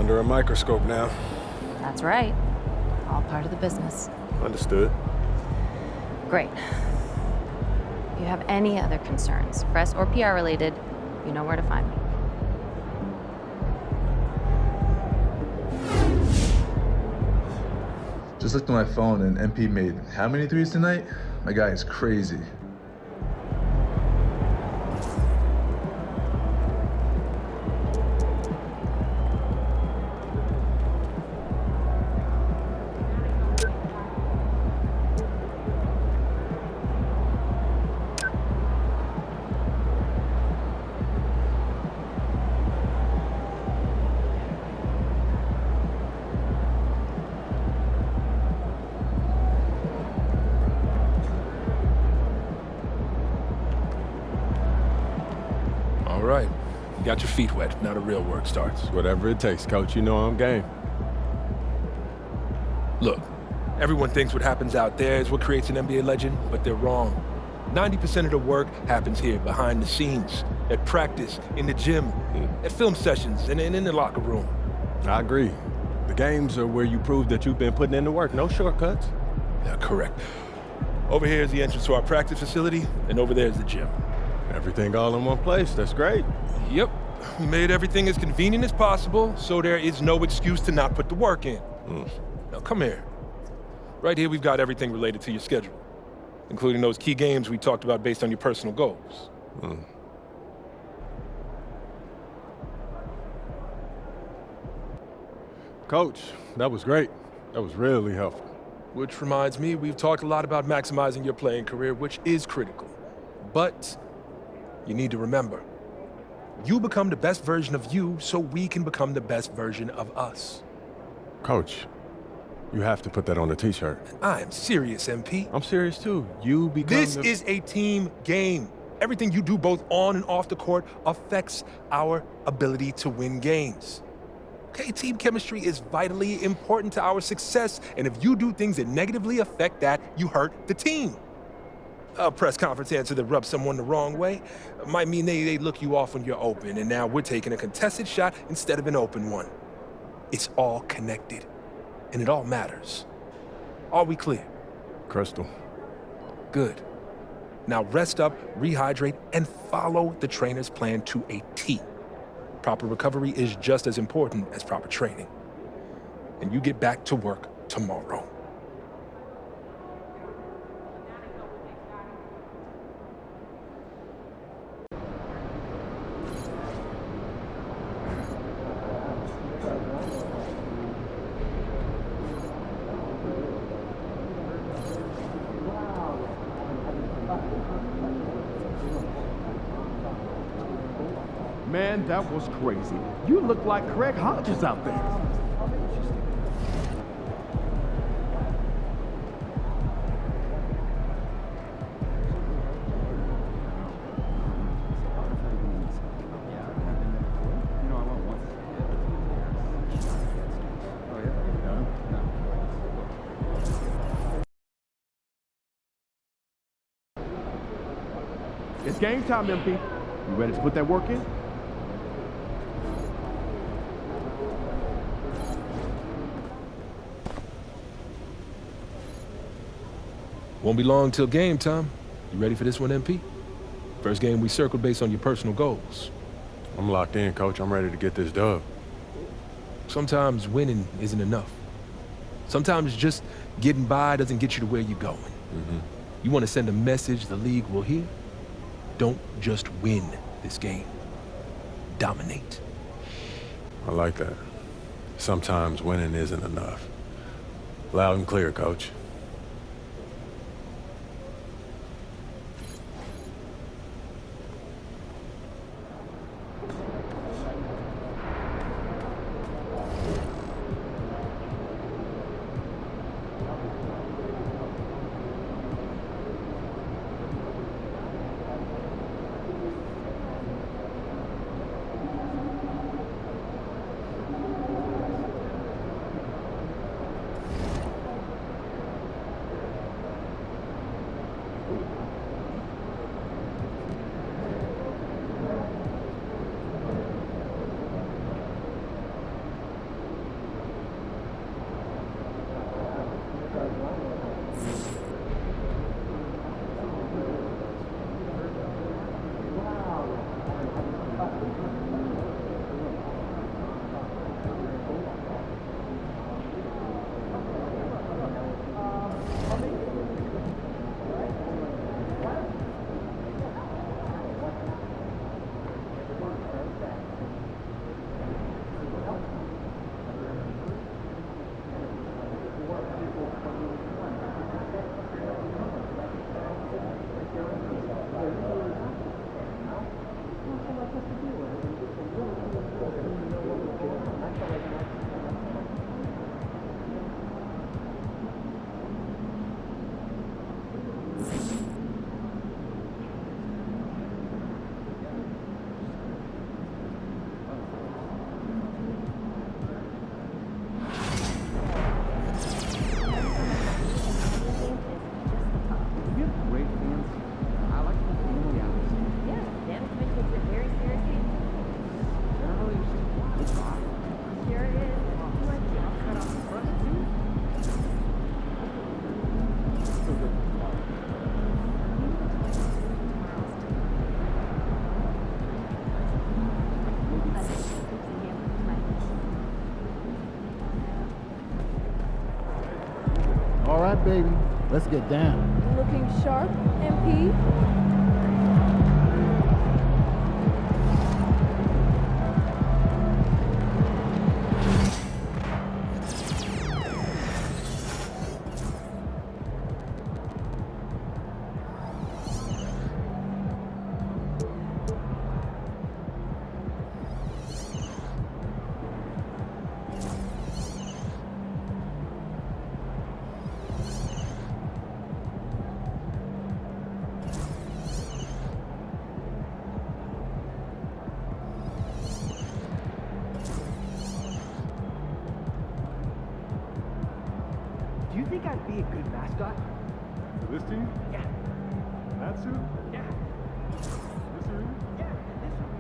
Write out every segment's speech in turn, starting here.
under a microscope now. That's right. All part of the business. Understood. Great. If you have any other concerns, press or PR related, you know where to find me. Just looked at my phone and MP made how many threes tonight? My guy is crazy. All right. You got your feet wet. Now the real work starts. Whatever it takes, Coach. You know I'm game. Look, everyone thinks what happens out there is what creates an NBA legend, but they're wrong. 90% of the work happens here, behind the scenes, at practice, in the gym, at film sessions, and in the locker room. I agree. The games are where you prove that you've been putting in the work. No shortcuts. Yeah, correct. Over here is the entrance to our practice facility, and over there is the gym. Everything all in one place. That's great. Yep. We made everything as convenient as possible, so there is no excuse to not put the work in. Now, come here. Right here, we've got everything related to your schedule, including those key games we talked about based on your personal goals. Coach, that was great. That was really helpful. Which reminds me, we've talked a lot about maximizing your playing career, which is critical. But you need to remember, you become the best version of you so we can become the best version of us. Coach, you have to put that on a t-shirt. I am serious, MP. I'm serious too. You become This is a team game. Everything you do both on and off the court affects our ability to win games. Okay, team chemistry is vitally important to our success, and if you do things that negatively affect that, you hurt the team. A press conference answer that rubs someone the wrong way might mean they look you off when you're open, and now we're taking a contested shot instead of an open one. It's all connected, and it all matters. Are we clear? Crystal. Good. Now rest up, rehydrate, and follow the trainer's plan to a T. Proper recovery is just as important as proper training. And you get back to work tomorrow. Man, that was crazy. You look like Craig Hodges out there. It's game time, MP. You ready to put that work in? Won't be long till game time. You ready for this one, MP? First game we circled based on your personal goals. I'm locked in, Coach. I'm ready to get this dub. Sometimes winning isn't enough. Sometimes just getting by doesn't get you to where you're going. You want to send a message the league will hear? Don't just win this game. Dominate. I like that. Sometimes winning isn't enough. Loud and clear, Coach. All right, baby. Let's get down. Looking sharp, MP? Do you think I'd be a good mascot? For this team? Yeah. That suit? Yeah. This arena? Yeah. This one.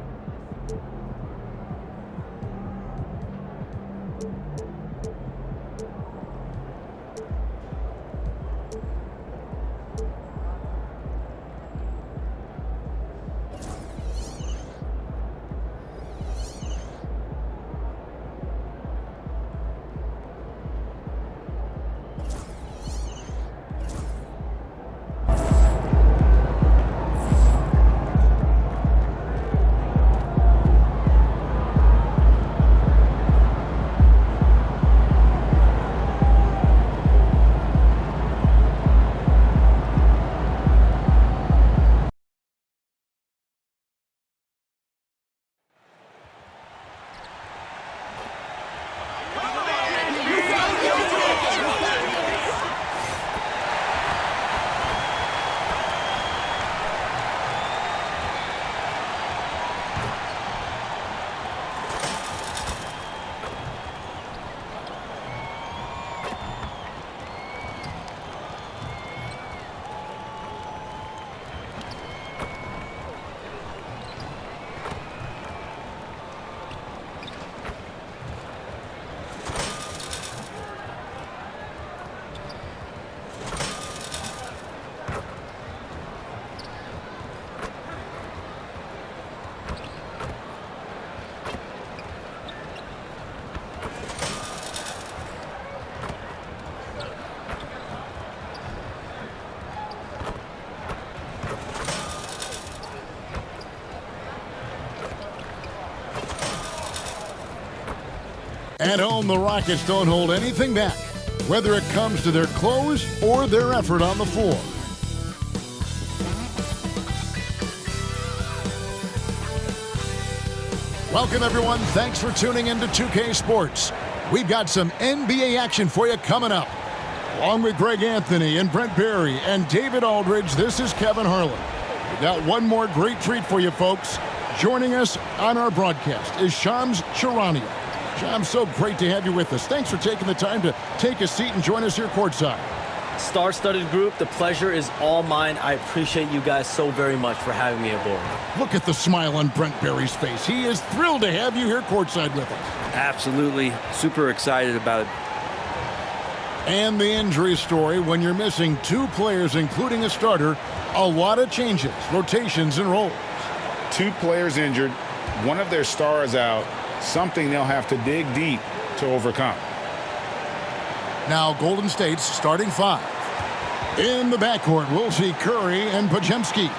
At home, the Rockets don't hold anything back, whether it comes to their close or their effort on the floor. Welcome, everyone. Thanks for tuning in to 2K Sports. We've got some NBA action for you coming up. Along with Greg Anthony and Brent Barry and David Aldridge, this is Kevin Harlan. We've got one more great treat for you, folks. Joining us on our broadcast is Shams Charania. Shams, so great to have you with us. Thanks for taking the time to take a seat and join us here courtside. Star-studded group, the pleasure is all mine. I appreciate you guys so very much for having me aboard. Look at the smile on Brent Barry's face. He is thrilled to have you here courtside with us. Absolutely. Super excited about it. And the injury story, when you're missing two players, including a starter, a lot of changes, rotations, and roles. Two players injured, one of their stars out, something they'll have to dig deep to overcome. Now Golden State's starting five. In the backcourt, we'll see Curry and Podziemski.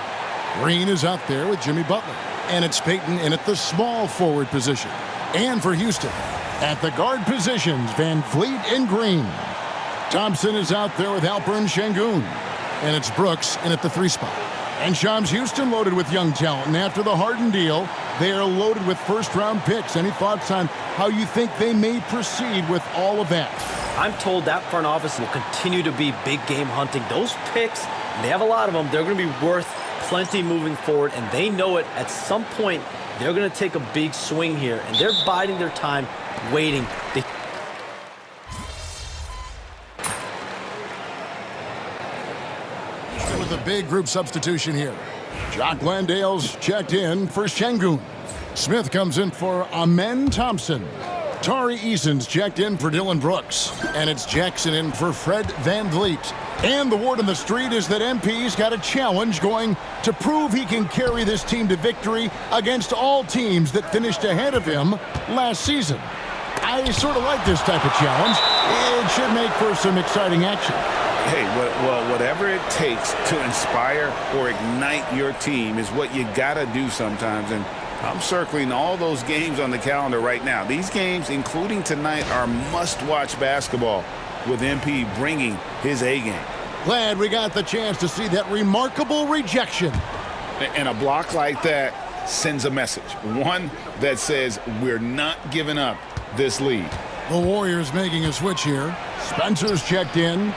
Green is out there with Jimmy Butler. And it's Payton in at the small forward position. And for Houston, at the guard positions, Van Vliet and Green. Thompson is out there with Alperen Şengün. And it's Brooks in at the three spot. And Shams, Houston loaded with young talent. And after the Harden deal, they are loaded with first-round picks. Any thoughts on how you think they may proceed with all of that? I'm told that front office will continue to be big game hunting. Those picks, they have a lot of them, they're going to be worth plenty moving forward, and they know it. At some point, they're going to take a big swing here, and they're biding their time, waiting. With a big group substitution here. Jock Landale's checked in for Şengün. Smith comes in for Amen Thompson. Tari Eason's checked in for Dylan Brooks. And it's Jackson in for Fred Van Vliet. And the word on the street is that MP's got a challenge going to prove he can carry this team to victory against all teams that finished ahead of him last season. I sort of like this type of challenge. It should make for some exciting action. Hey, well, whatever it takes to inspire or ignite your team is what you got to do sometimes. And I'm circling all those games on the calendar right now. These games, including tonight, are must-watch basketball with MP bringing his A-game. Glad we got the chance to see that remarkable rejection. And a block like that sends a message. One that says we're not giving up this lead. The Warriors making a switch here. Spencer's checked in.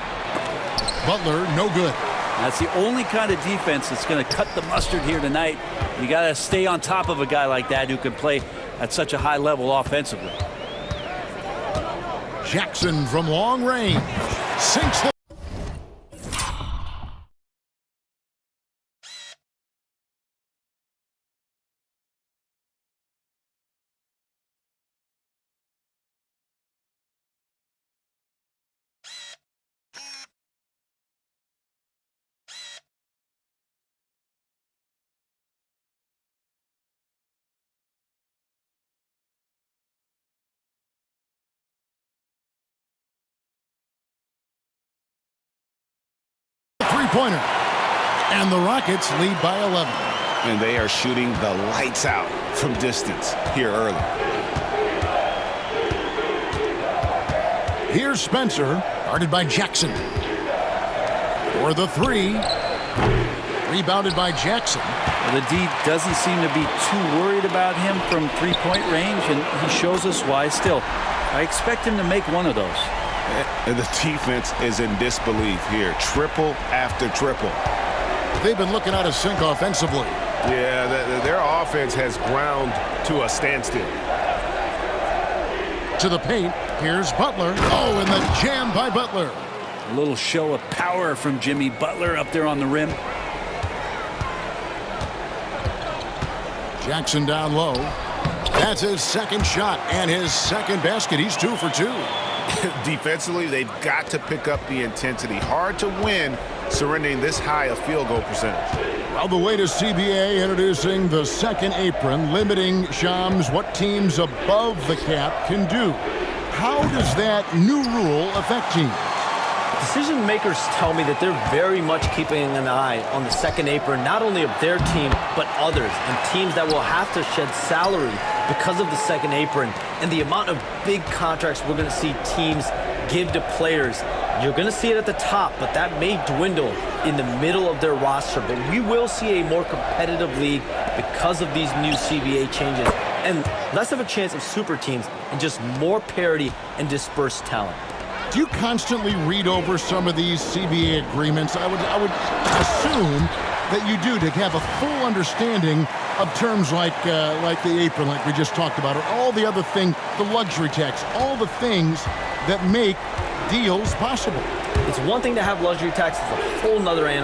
Butler, no good. That's the only kind of defense that's going to cut the mustard here tonight. You got to stay on top of a guy like that who can play at such a high level offensively. Jackson from long range sinks the 3-pointer. And the Rockets lead by 11. And they are shooting the lights out from distance here early. Here's Spencer, guarded by Jackson. For the three. Rebounded by Jackson. Well, the D doesn't seem to be too worried about him from three-point range, and he shows us why still. I expect him to make one of those. And the defense is in disbelief here. Triple after triple. They've been looking out of sync offensively. Yeah, their offense has ground to a standstill. To the paint, here's Butler. Oh, and the jam by Butler. A little show of power from Jimmy Butler up there on the rim. Jackson down low. That's his second shot and his second basket. He's 2 for 2. Defensively, they've got to pick up the intensity. Hard to win surrendering this high a field goal percentage. Well, the latest CBA introducing the second apron, limiting Shams what teams above the cap can do. How does that new rule affect teams? Decision makers tell me that they're very much keeping an eye on the second apron, not only of their team, but others, and teams that will have to shed salary because of the second apron and the amount of big contracts we're going to see teams give to players. You're going to see it at the top, but that may dwindle in the middle of their roster. But we will see a more competitive league because of these new CBA changes and less of a chance of super teams and just more parity and dispersed talent. Do you constantly read over some of these CBA agreements? I would assume that you do, to have a full understanding of terms like the apron, like we just talked about, or all the other things, the luxury tax, all the things that make deals possible. It's one thing to have luxury tax, it's a whole nother animal.